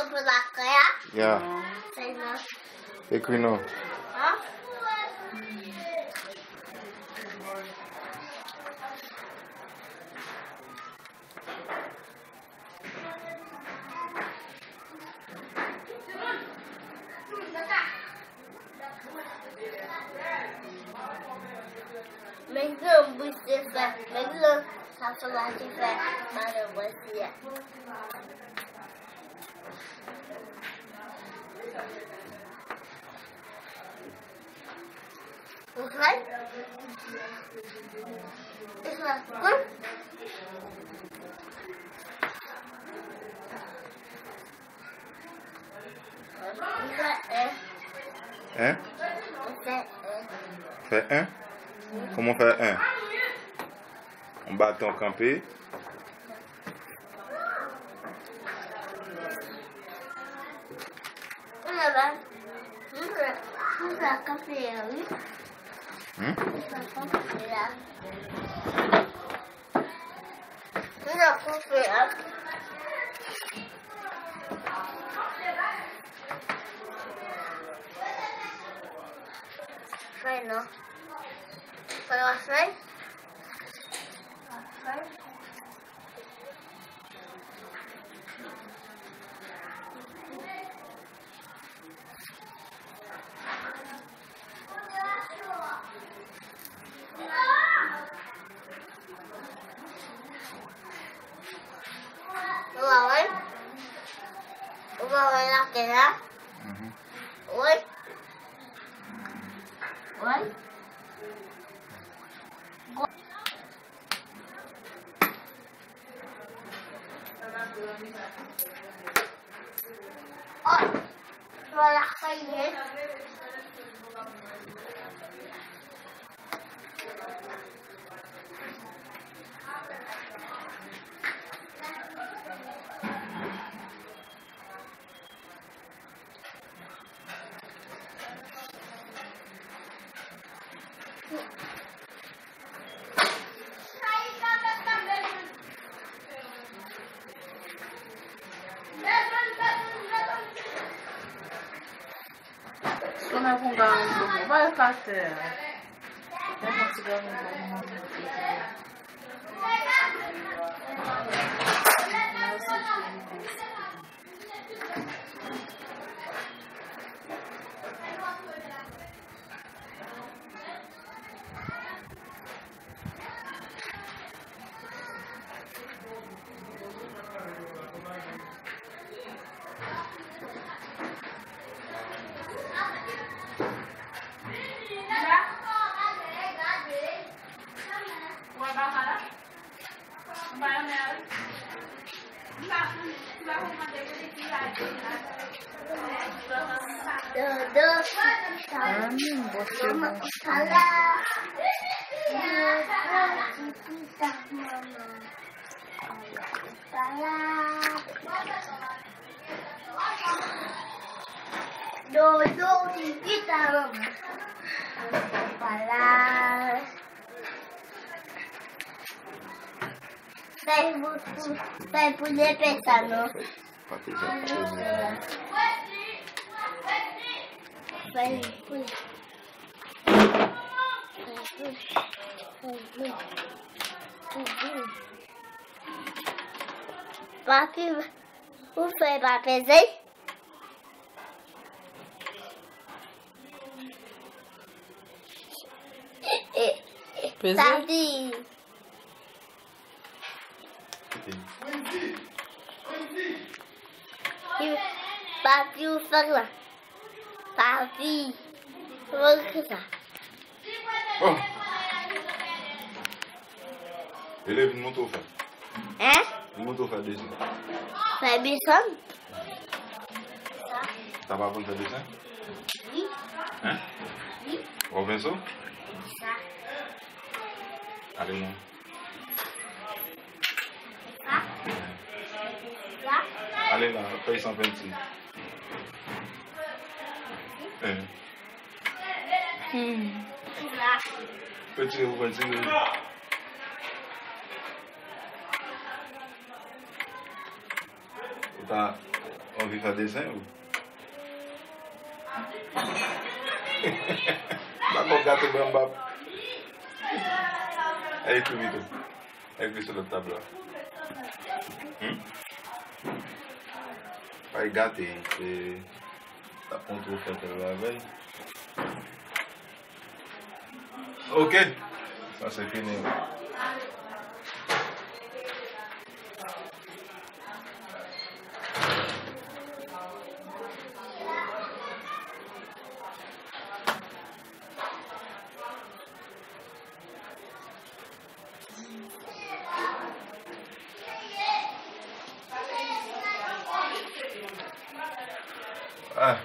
sobre la cara. Yeah. Sei não. Écris non. Hã? Mesmo você faz, mesmo a falar de fé para você. Right? It's not good. Hein? Fais un. Comment faire un? Un bâton campé. Bueno, ¿puedo hacer? ¿Una vez la queda? ¿Hoy? ¿Hoy? Para calle. Come com galo, vai fazer. Eu consigo um Vai poder pensar, não? Vai Papi, o foi para fazer? Papi. Papi, o fala. Papi, o que ça? Oh. Élève une moto faire. Hein? Une moto faire dessin. Faire dessin? T'as pas appris à faire dessin? Oui. Hein? Oui. Robinson? Ça. Allez, non. Ça. Là. Allez, là, paye 126. Là. Petit ou petit. On veut faire dessin ou? Pas qu'on gâte le bambap. Écris vite. Écris sur le tableau. Pas gâter, c'est la contre-fête la veille. Ok, ça c'est fini. Ah.